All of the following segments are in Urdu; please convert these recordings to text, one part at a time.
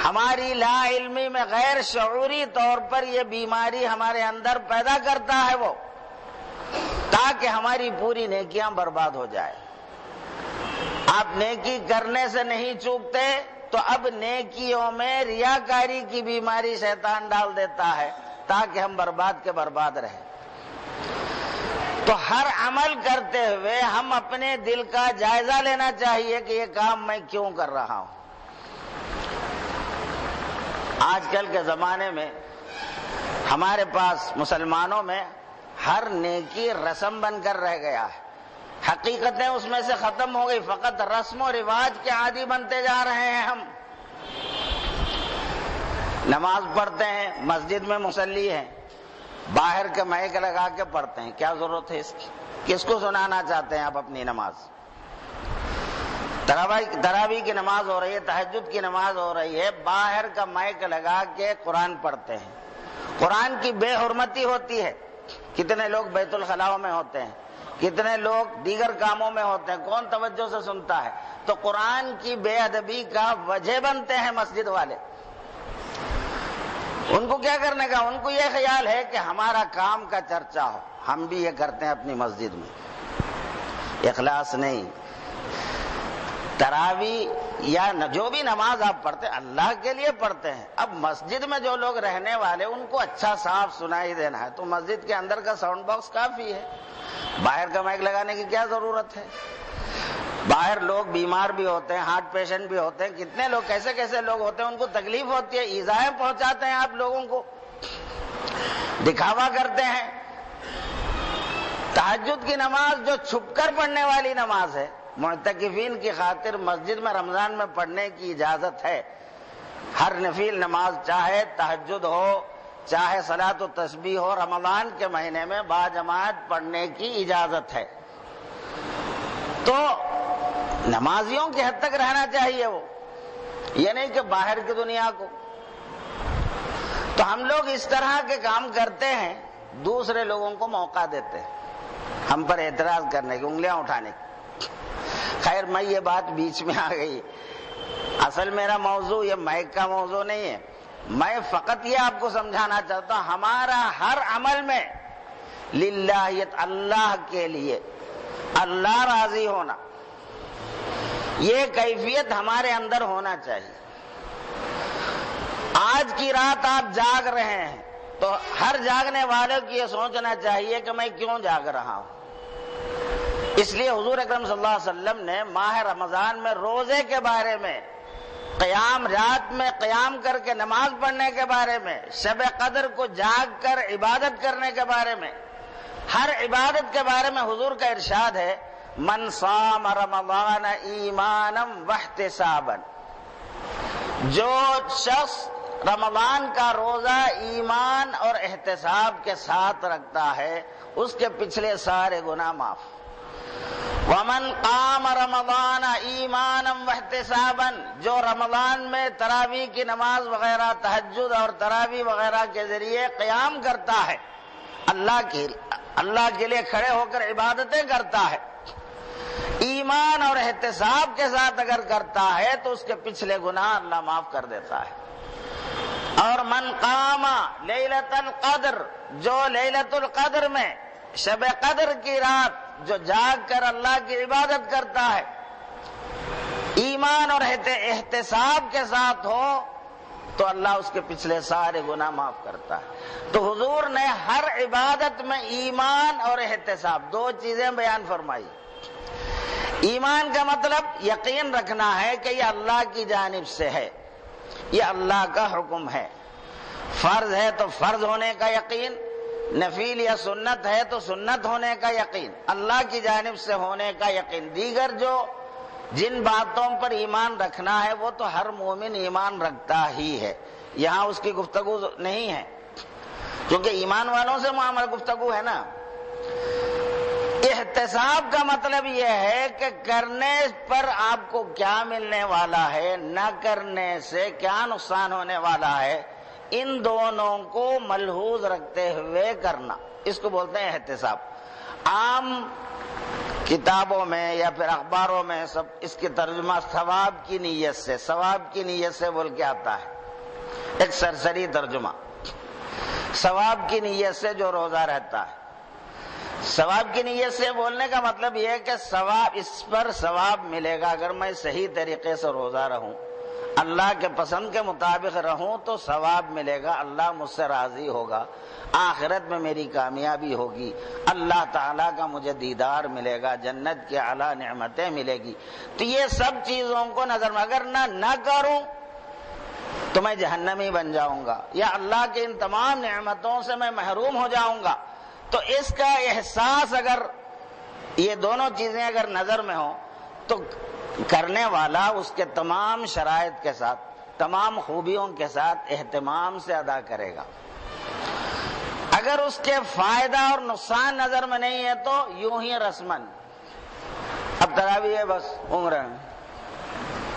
ہماری لا علمی میں غیر شعوری طور پر یہ بیماری ہمارے اندر پیدا کرتا ہے وہ، تاکہ ہماری پوری نیکیاں برباد ہو جائے۔ آپ نیکی کرنے سے نہیں چوکتے تو اب نیکیوں میں ریاکاری کی بیماری شیطان ڈال دیتا ہے تاکہ ہم برباد کے برباد رہیں۔ تو ہر عمل کرتے ہوئے ہم اپنے دل کا جائزہ لینا چاہیے کہ یہ کام میں کیوں کر رہا ہوں۔ آج کل کے زمانے میں ہمارے پاس مسلمانوں میں ہر نیکی رسم بن کر رہ گیا ہے، حقیقتیں اس میں سے ختم ہو گئی، فقط رسم و رواج کے عادی بنتے جا رہے ہیں ہم۔ نماز پڑھتے ہیں، مسجد میں مصلی ہیں، باہر کے مائک لگا کے پڑھتے ہیں، کیا ضرورت ہے اس کی؟ کس کو سنانا چاہتے ہیں آپ اپنی نماز؟ تراویح کی نماز ہو رہی ہے، تہجد کی نماز ہو رہی ہے، باہر کا مائک لگا کے قرآن پڑھتے ہیں، قرآن کی بے حرمتی ہوتی ہے۔ کتنے لوگ بیت الخلاء میں ہوتے ہیں، کتنے لوگ دیگر کاموں میں ہوتے ہیں، کون توجہ سے سنتا ہے؟ تو قرآن کی بے ادبی کا وجہ بنتے ہیں مسجد والے۔ ان کو کیا کرنے کا؟ ان کو یہ خیال ہے کہ ہمارا کام کا چرچا ہو، ہم بھی یہ کرتے ہیں اپنی مسجد میں۔ اخلاص نہیں۔ تراویح یا جو بھی نماز آپ پڑھتے ہیں اللہ کے لیے پڑھتے ہیں۔ اب مسجد میں جو لوگ رہنے والے ان کو اچھا صاف سنائی دینا ہے تو مسجد کے اندر کا ساؤنڈ باکس کافی ہے، باہر کا مائک لگانے کی کیا ضرورت ہے؟ باہر لوگ بیمار بھی ہوتے ہیں، ہارٹ پیشنٹ بھی ہوتے ہیں، کتنے لوگ کیسے کیسے لوگ ہوتے ہیں، ان کو تکلیف ہوتی ہے، ایذائیں پہنچاتے ہیں آپ لوگوں کو، دکھاوا کرتے ہیں۔ تہجد کی نماز جو چھپ کر پڑھنے والی نماز ہے، معتکفین کی خاطر مسجد میں رمضان میں پڑھنے کی اجازت ہے۔ ہر نفل نماز چاہے تہجد ہو چاہے صلاۃ و تسبیح ہو، رمضان کے مہینے میں باجماعت پڑھنے کی اجازت ہے۔ تو نمازیوں کی حد تک رہنا چاہیے وہ، یہ نہیں کہ باہر کی دنیا کو۔ تو ہم لوگ اس طرح کے کام کرتے ہیں، دوسرے لوگوں کو موقع دیتے ہیں ہم پر اعتراض کرنے کی، انگلیاں اٹھانے کی۔ خیر میں یہ بات بیچ میں آ گئی، اصل میرا موضوع یہ مائک کا موضوع نہیں ہے، میں فقط یہ آپ کو سمجھانا چاہتا ہوں ہمارا ہر عمل میں للہیت، اللہ کے لیے، اللہ راضی ہونا، یہ کیفیت ہمارے اندر ہونا چاہیے۔ آج کی رات آپ جاگ رہے ہیں تو ہر جاگنے والے کو یہ سوچنا چاہیے کہ میں کیوں جاگ رہا ہوں۔ اس لیے حضور اکرم صلی اللہ علیہ وسلم نے ماہ رمضان میں روزے کے بارے میں، قیام رات میں قیام کر کے نماز پڑھنے کے بارے میں، شب قدر کو جاگ کر عبادت کرنے کے بارے میں، ہر عبادت کے بارے میں حضور کا ارشاد ہے، من صام رمضان ایمانا واحتسابا، جو شخص رمضان کا روزہ ایمان اور احتساب کے ساتھ رکھتا ہے اس کے پچھلے سارے گناہ معاف۔ ومن قام رمضان ایمانا واحتسابا، جو رمضان میں تراویح کی نماز وغیرہ، تہجد اور تراویح وغیرہ کے ذریعے قیام کرتا ہے، اللہ کے لیے کھڑے ہو کر عبادتیں کرتا ہے، ایمان اور احتساب کے ساتھ اگر کرتا ہے تو اس کے پچھلے گناہ اللہ معاف کر دیتا ہے۔ اور من قام لیلۃ القدر، جو لیلۃ القدر میں شب قدر کی رات جو جاگ کر اللہ کی عبادت کرتا ہے، ایمان اور احتساب کے ساتھ ہو تو اللہ اس کے پچھلے سارے گناہ معاف کرتا ہے۔ تو حضور نے ہر عبادت میں ایمان اور احتساب دو چیزیں بیان فرمائی۔ ایمان کا مطلب یقین رکھنا ہے کہ یہ اللہ کی جانب سے ہے، یہ اللہ کا حکم ہے، فرض ہے تو فرض ہونے کا یقین، نفل یا سنت ہے تو سنت ہونے کا یقین، اللہ کی جانب سے ہونے کا یقین۔ دیگر جو جن باتوں پر ایمان رکھنا ہے وہ تو ہر مومن ایمان رکھتا ہی ہے، یہاں اس کی گفتگو نہیں ہے کیونکہ ایمان والوں سے معاملہ گفتگو ہے نا۔ احتساب کا مطلب یہ ہے کہ کرنے پر آپ کو کیا ملنے والا ہے، نہ کرنے سے کیا نقصان ہونے والا ہے، ان دونوں کو ملحوظ رکھتے ہوئے کرنا، اس کو بولتے ہیں احتساب۔ عام کتابوں میں یا پھر اخباروں میں سب اس کی ترجمہ ثواب کی نیت سے بول کے آتا ہے، ایک سرسری ترجمہ، ثواب کی نیت سے جو روزہ رہتا ہے۔ ثواب کی نیت سے بولنے کا مطلب یہ ہے کہ ثواب، اس پر ثواب ملے گا اگر میں صحیح طریقے سے روزہ رہوں، اللہ کے پسند کے مطابق رہوں تو ثواب ملے گا، اللہ مجھ سے راضی ہوگا، آخرت میں میری کامیابی ہوگی، اللہ تعالیٰ کا مجھے دیدار ملے گا، جنت کی اعلیٰ نعمتیں ملے گی۔ تو یہ سب چیزوں کو نظر میں اگر نہ کروں تو میں جہنمی بن جاؤں گا، یا اللہ کے ان تمام نعمتوں سے میں محروم ہو جاؤں گا۔ تو اس کا احساس اگر یہ دونوں چیزیں اگر نظر میں ہوں تو کرنے والا اس کے تمام شرائط کے ساتھ، تمام خوبیوں کے ساتھ اہتمام سے ادا کرے گا۔ اگر اس کے فائدہ اور نقصان نظر میں نہیں ہے تو یوں ہی رسمن، اب تراویح ہے بس اونگ رہے ہیں،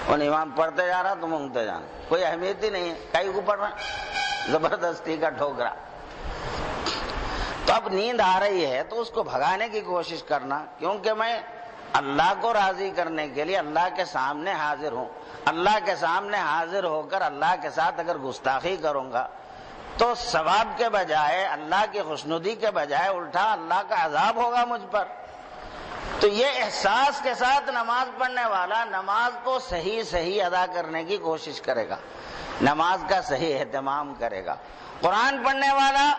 ان امام پڑھتے جا رہا تم اونگتے جانا، کوئی اہمیت ہی نہیں ہے، کئی کو پڑھ رہا، زبردستی کا ٹھوکرا۔ تو اب نیند آ رہی ہے تو اس کو بھگانے کی کوشش کرنا، کیونکہ میں اللہ کو راضی کرنے کے لیے اللہ کے سامنے حاضر ہوں، اللہ کے سامنے حاضر ہو کر اللہ کے ساتھ اگر گستاخی کروں گا تو ثواب کے بجائے، اللہ کی خوشنودی کے بجائے الٹا اللہ کا عذاب ہوگا مجھ پر۔ تو یہ احساس کے ساتھ نماز پڑھنے والا نماز کو صحیح ادا کرنے کی کوشش کرے گا، نماز کا صحیح اہتمام کرے گا۔ قرآن پڑھنے والا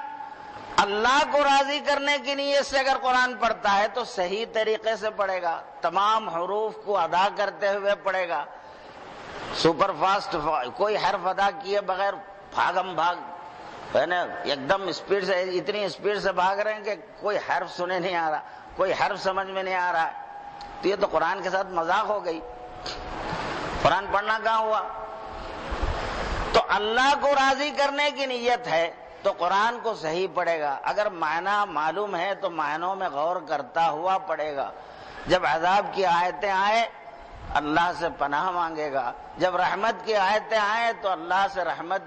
اللہ کو راضی کرنے کی نیت سے اگر قرآن پڑھتا ہے تو صحیح طریقے سے پڑھے گا، تمام حروف کو ادا کرتے ہوئے پڑھے گا، سپر فاسٹ، کوئی حرف ادا کیے بغیر بھاگم بھاگ، ہے نا، ایک دم اسپیڈ سے، اتنی اسپیڈ سے بھاگ رہے ہیں کہ کوئی حرف سنے نہیں آ رہا، کوئی حرف سمجھ میں نہیں آ رہا ہے، تو یہ تو قرآن کے ساتھ مذاق ہو گئی، قرآن پڑھنا کہاں ہوا؟ تو اللہ کو راضی کرنے کی نیت ہے تو قرآن کو صحیح پڑھے گا، اگر معنی معلوم ہے تو معنوں میں غور کرتا ہوا پڑھے گا، جب عذاب کی آیتیں آئے اللہ سے پناہ مانگے گا، جب رحمت کی آیتیں آئے تو اللہ سے رحمت